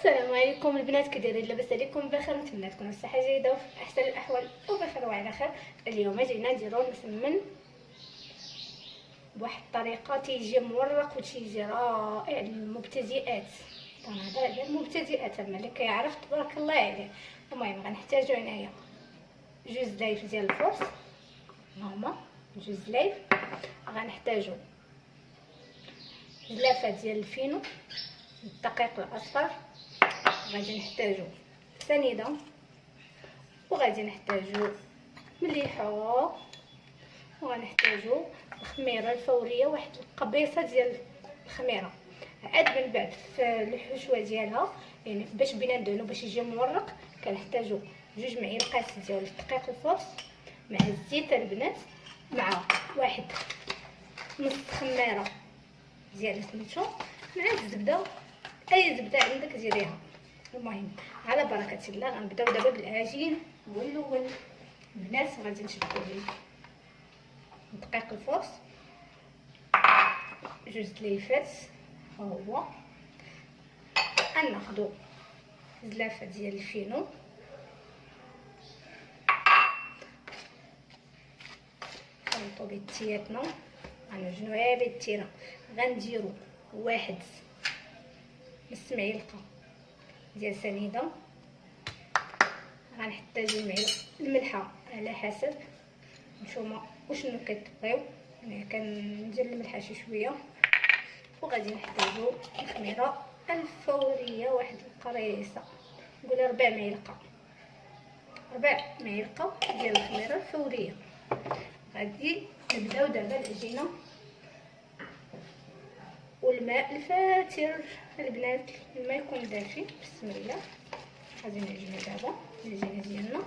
السلام عليكم البنات، كي دايرين؟ لاباس عليكم؟ بخير؟ نتمنى تكونوا بصحه جيده وفي احسن الاحوال وبخير وعلى خير. اليوم جينا نديرو المسمن بواحد الطريقه تيجي مورق وتيجي رائع للمبتدئات. تنهضر على المبتدئات، اما اللي كيعرف تبارك الله عليه. المهم غنحتاجو هنايا جوج لايف ديال الفرص، هما جوج لايف. غنحتاجو زلافه ديال الفينو، الدقيق الاصفر، غادي نحتاجو سنيده، وغادي نحتاجو مليحه، وغنحتاجو الخميره الفوريه، واحد القبيصه ديال الخميره. عاد من بعد في الحشوه ديالها، يعني باش بينا ندهنو باش يجي مورق، كنحتاجو جوج معالق ديال الدقيق الفرص مع الزيت البنات، مع واحد نص خميره ديال سميتو، مع الزبده، اي زبده عندك ديريها. المهم على بركه الله غنبداو دابا بالعجين. هو الاول البنات غادي نشدو ليه دقيق الفرص، جوج ليفات، ها هو غناخدو زلافه ديال الفينو، نخلطو بيدياتنا، غنوجنوها بيدينا. غنديرو واحد نص معلقه ديال سنيده، غنحتاجو الملحه على حسب نتوما وشنو كتبغيو. انا كندير الملحه شي شويه، وغادي نحتاجو الخميره الفوريه واحد القريصه، نقول 4 معالق ديال الخميره الفوريه. غادي نبداو دابا العجينه والماء الفاتر البنات، الماء يكون دافي. بسم الله، غادي نعجنو دابا العجينه ديالنا.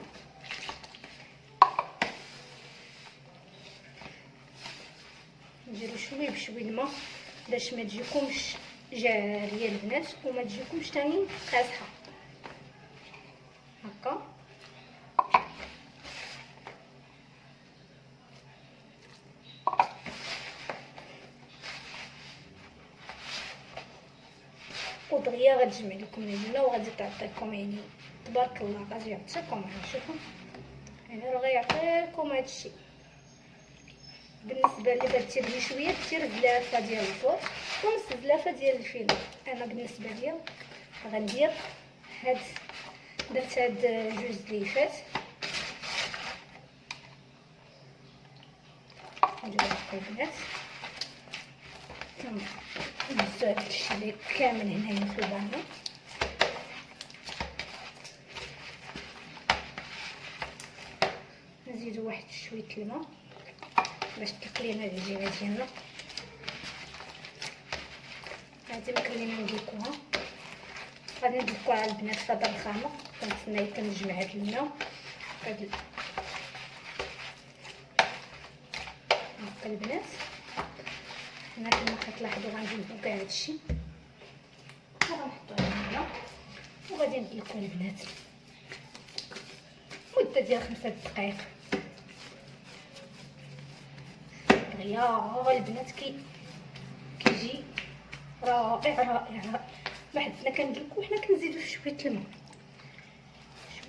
نديرو شويه بشويه الماء باش ما تجيكمش جاريه البنات وما تجيكمش تاني قاصحه هكا. ودغيا غتجمع لكم العجينه وغادي تعطيكم، يعني تبارك الله غادي يعطيكم. شوفوا يعني راه غيعطيكم هادشي. بالنسبه اللي بغات تزيد شويه دير زلافه ديال الفرص ونص زلافه ديال الفينو. انا بالنسبه ليا غندير درت هاد جوج زليفات، نديرو البنات نهزو هادشي اللي كامل هنايا في البانه. نزيدو واحد شويه الماء باش تقلينا العجينه ديالنا. هادي مكلينا ندلكوها، غادي ندلكوها على البنات في هاد الخامه. كنتسنى كنجمع هاد الماء هكا البنات. هنا كما كتلاحظوا غنجيبو كاع هادشي وغنحطوه هنا وغادي ندلكوه البنات مده ديال 5 دقائق. يا البنات كيجي رائع. ما حدنا كندلكو حنا كنزيدو شويه الماء،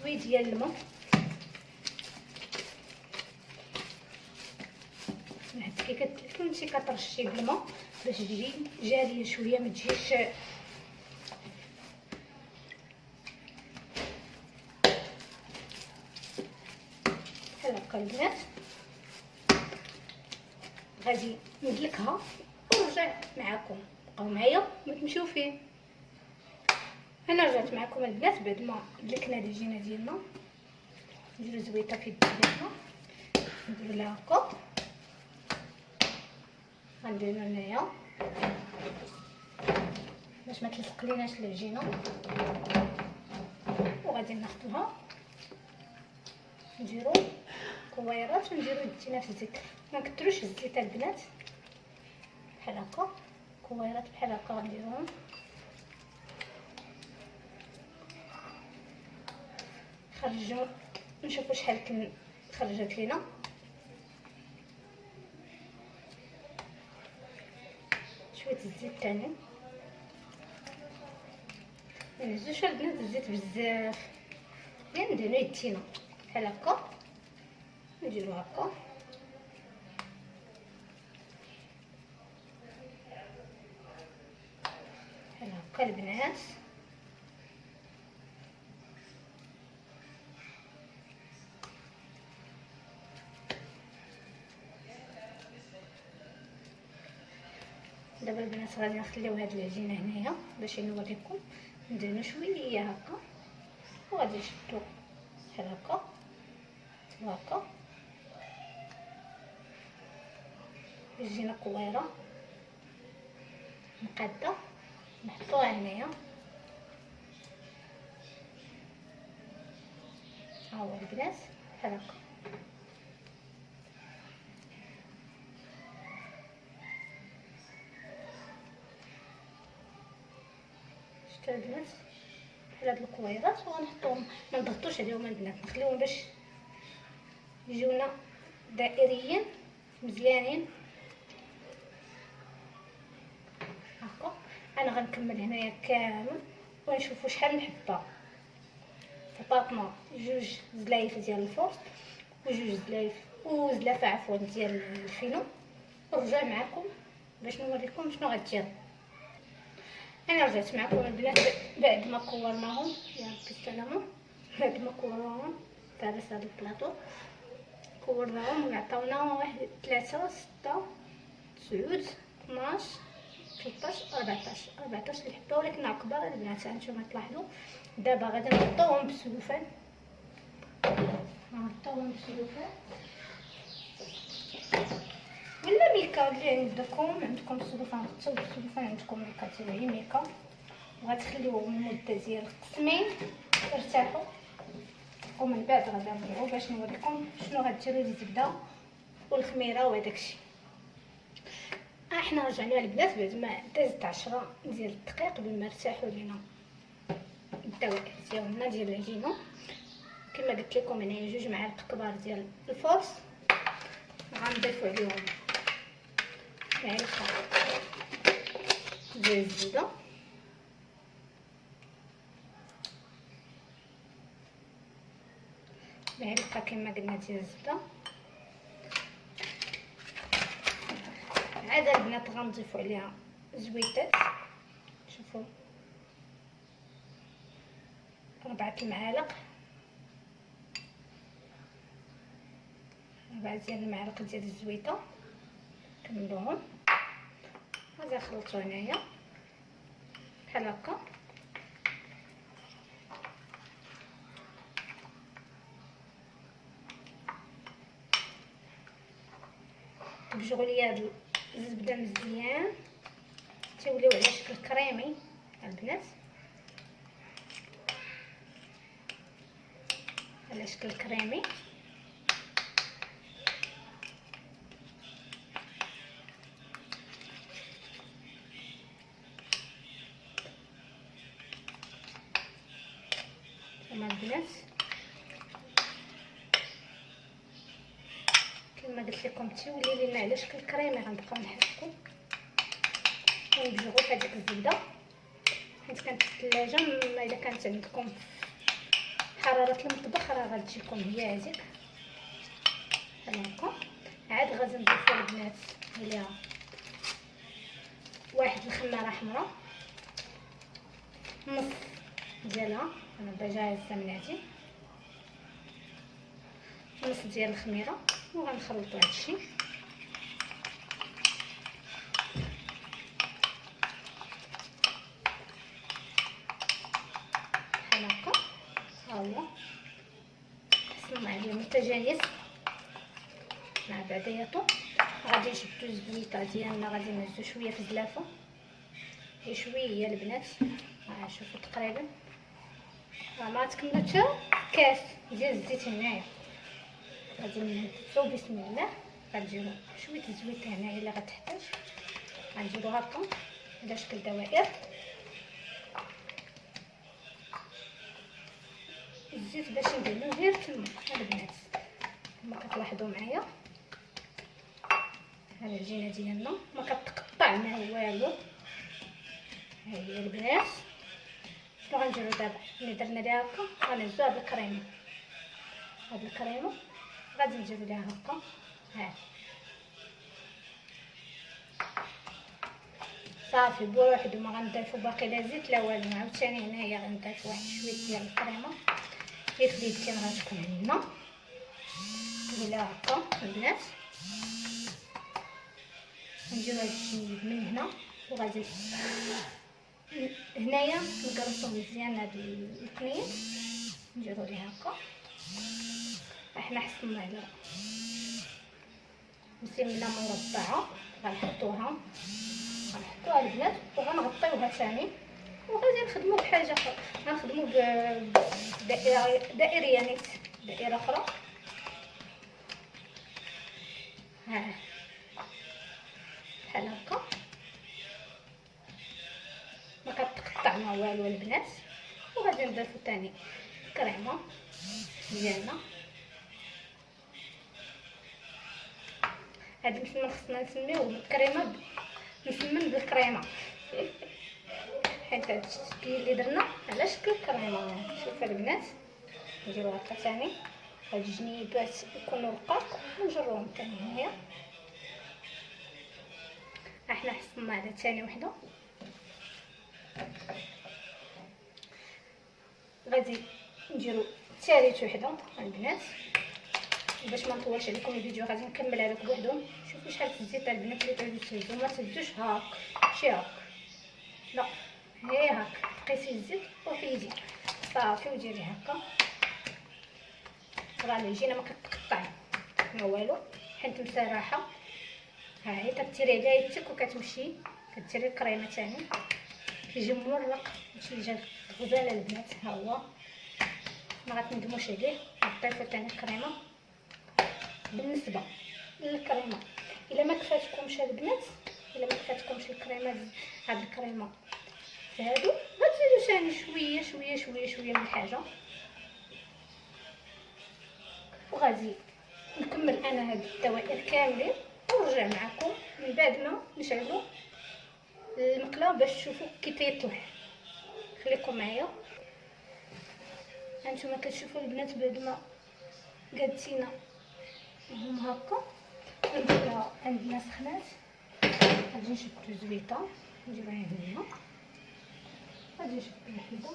شويه ديال الماء. حتى كي كتلكي وانتي كترشي بالماء باش تجي جاريه شويه، ما تجيش بحال هكا البنات. غادي ندلكها ونرجع معكم، بقاو معايا ما تمشيو فين. انا رجعت معكم البنات بعد ما دلكنا العجينه ديالنا. نديرو زويطه في يدينا، نديرو لها هكا، غنديرو هنايا باش ما تلصق ليناش العجينه، وغادي ناخذوها نديرو كويرات ونديرو يدينا في الزيت. ما كتروش الزيت البنات، بحال هكا كويرات بحال هكا غنديروهم. خرجوا نشوفوا شحال خرجت لينا. شويه الزيت تاني منهزوش البنات الزيت بزاف، غير ندهنو يدينا بحال هكا، نديرو هكا بحال هكا البنات. دابا البنات غادي نخليو هاد العجينه هنايا باش نوريكم. ندهنو شويه هكا وغادي نشدو بحال هكا وهكا تجينا قويره مقاده، نحطوها هنايا. ها هو البنات بحال هكا. شفتوا البنات بحال هاد الكويرات، وغنحطوهم ما نضغطوش عليهم البنات، نخليوهم باش يجيونا دائريين مزيانين هكا. انا غنكمل هنايا كامل ونشوفوا شحال من حبه. فطاطنا جوج زلايف ديال الفرص وجوج زلافه عفوا ديال الفينو، ونرجع معكم باش نوريكم شنو غديروا. انا رجعت معكم البنات بعد ما كورناهم، يا ربي السلامه، بعد ما كورناهم تاع هذا البلاطو كورناهم وعطاونا 1 3 6 9 12 13 14 الحبه، ولكن كبار البنات هانتوما تلاحظوا. دابا غادي نحطوهم بالسلوفان، نحطوهم بالسلوفان ولا ميكا اللي عندكم السلوفان، حطوا بالسلوفان عندكم ميكا تبعي ميكا، وغتخليوهم مده ديال قسمين يرتاحوا، ومن بعد غادي نرجعوا باش نوريكم شنو غديروا للزبده والخميره وهداكشي. احنا رجعنا البنات بعد ما دازت 10 ديال الدقائق قبل ما ارتاحوا لينا الدوائر ديالنا ديال العجينه. كما قلت لكم هنايا 2 معالق كبار ديال الفرص، غنضيفوا عليهم معلقه ديال الزبده، معلقه كما قلنا ديال الزبده. عاد البنات غنضيفوا عليها زويتات، شوفوا 4 المعالق، 4 ديال المعالق ديال الزويته كنملوهم. غادي نخلطو هنايا بحال هكا. تبجغوا ليا هاد الزبده مزيان تيوليو على شكل كريمي البنات، على شكل كريمي. هما البنات كما قلت لكم تيولي لينا على شكل كريمي، غنبقاو نحركو ونبجغو في هذيك الزبده، حيت كانت في الثلاجه. الا كانت عندكم حراره المطبخ راه غتجيكم هي هذيك بحال هكا. عاد غادي نضيفو البنات عليها 1 الخماره حمراء، نص ديالها انا بجهزها من عندي، نص ديال الخميره، وغنخلطو هادشي بحال هكا. ها هو قسمنا عليه متجانس مع بعضياتو. غادي نشدو الزويته ديالنا، غادي نهزو شويه في الزلافه، هي شويه البنات. شوفوا تقريبا ما تكملوا حتى كاس ديال الزيت هنايا. غادي نهزو بسم الله، غنديرو شويه الزويته هنايا اللي غتحتاج، غنديرو هكا على شكل دوائر. الزيت باش ندهنوه غير تما البنات، كما كتلاحظوا معايا هاد العجينه ديالنا ما كتقطع ما والو. ها هي البنات شنو غنديرو دابا؟ ملي درنا ليها هكا غنهزو هاد الكريمه، هاد الكريمه غادي نديرو ليها هكا. ها صافي بوحدو، ما غنضيفو باقي لا زيت لا والو. عاوتاني هنايا غنضيف واحد شويه ديال الكريمه اللي في اليدين غتكون عندنا. نديرها هكا البنات، نديرو هاد الجنيب من هنا وغادي هنايا نقرصو مزيان هاد القنيط، نديرو ليه هكا. احنا حسنا على مسمنه مربعه غنحطوها البنات وغنغطيوها ثاني، وغادي نخدمو بحاجه اخرى، غنخدمو دائريه نيت، دائره اخرى. ها بحال هكا، ما كتقطعنا والو البنات. وغادي نضيفو ثاني الكريمه ديالنا. هاد المسمن خصنا نسميوه بالكريمه، مسمن بالكريمه حيت هاد الشكل اللي درنا على شكل كريمه. شوفوا البنات، نديرو هكا ثاني. هاد الجنيبات يكونوا رقاق ونجروهم ثاني هنايا. احنا حصلنا على ثاني وحده. غادي نديرو ثالث وحده البنات باش ما نطولش عليكم الفيديو. غادي نكمل هذوك بوحدهم. شوفوا شحال في الزيت البنات اللي تعودوا تهزوا، ما تهزوش هاك شي هاك، لا هي هاك. قيسي الزيت وحيدي صافي وديري هكا. راه العجينه ما كتقطع ما والو حيت مسرحه. ها هي كديري عليها يدك وكتمشي كديري الكريمه ثاني كيجي مورق وتيجي غزاله البنات. ها هو ما غتندموش عليه. غطيفو ثاني الكريمه. بالنسبه للكريمه الا ما كفاتكمش البنات، الا ما كفاتكمش الكريمه، هاد الكريمه هادو غتزيدو ثاني شويه شويه شويه شويه من الحاجه. وغادي نكمل انا هاد الدوائر كاملين ونرجع معكم من بعد ما نشعلو المقله باش تشوفوا كي تيطلع. خليكم معايا. هانتوما كتشوفوا البنات بعد ما قادتينا هم هكا. نديرها عندنا سخنات. غادي نشدو زويته نديروها هنا. غادي نشدو وحده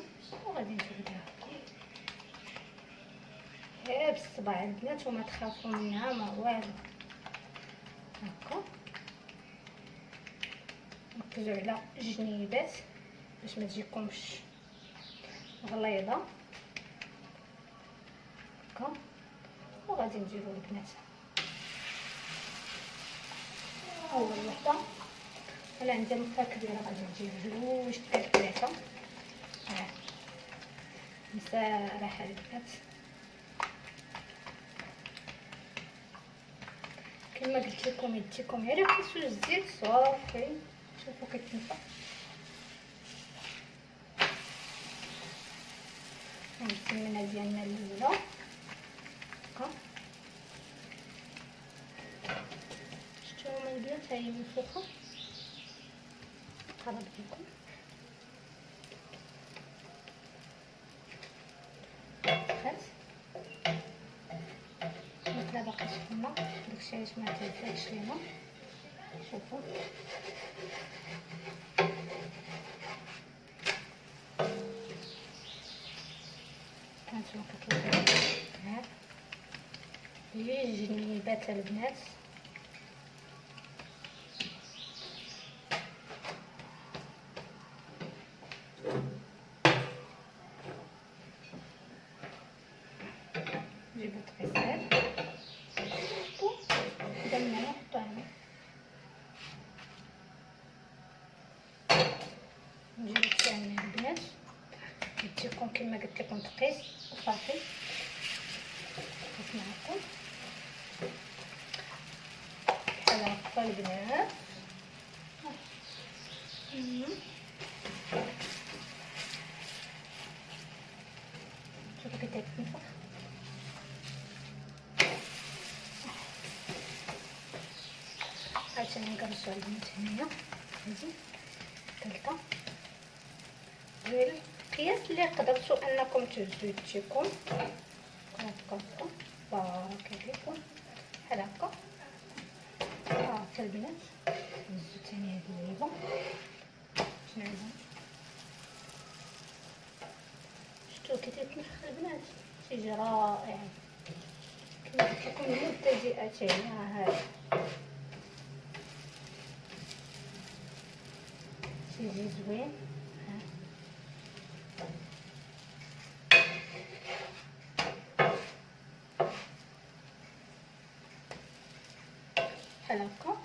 وغادي نديروها هكا غير بالصباع البنات وما تخافوا منها ما والو. هكا ركزوا على الجنيبات باش ما تجيكمش غليظه هكا. وغادي نديرو البنات اول وحده. انا عندي مقله كبيره غادي ندير جوج حتى ثلاثه. ها مسارحه البنات كما قلت لكم. يديكم غير قيسوا الزيت صافي. شوفوا كيتنفع. السمنه ديالنا الاولى هكا. شفتوا هما البنات هاهي منفوخه. قرب لكم خاص لا باقي سخونه داكشي علاش ما تهزاتش لينا. شوفوا هانتوما كتلقاو ها هي الجنيبات البنات. نجيبو الطفيسات درنا نحطو هنا. نجيبو الثاني البنات يديكم كما قلت لكم تقيس وصافي. قيس معكم بحال هكا البنات. شوفوا كي تتنفخ. عاوتاني نقرصو البنات هنايا. هادي الثالثه غير القياس اللي قدرتوا انكم تهزوا يديكم هكا بارك عليكم بحال هكا. حتى البنات هزوا ثاني هاد اللعيبه شنو شفتوا كي تيتنفخ البنات تيجي رائع كما كيكون مبتدئه حتى هي. هذا تيجي زوين. بحال هكا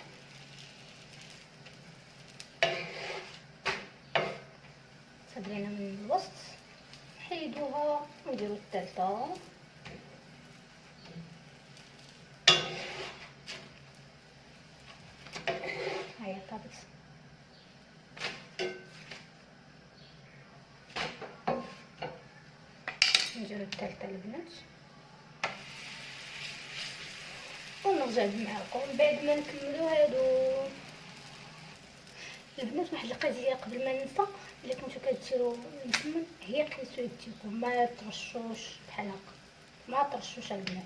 صبرينا من الوسط نحيدوها ونديرو الثالثه. هيا طابت نديرو الثالثه البنات ونرجع معكم بعد ما نكملو هادو البنات. واحد القضيه قبل ما ننسى، الا كنتو كديروا المسمن هي قيسوا يديكم ما ترشوش بحال هكا، ما ترشوش البنات.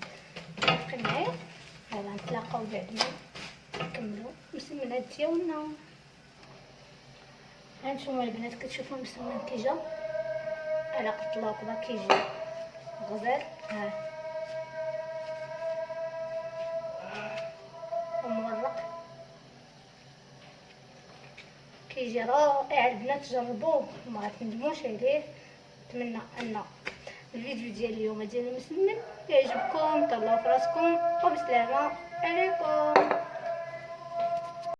بقي معايا يلا نتلاقاو بعد ما نكملوا المسمنات ديالنا. هانتوما البنات كتشوفوا المسمن كي جا على قد لاكبه كيجي غزال. ومورق كيجي رائع البنات، جربوه وما تندموش عليه. نتمنى ان الفيديو ديال اليوم ديال المسمن يعجبكم. تهلاو فراسكم وبسلامه عليكم.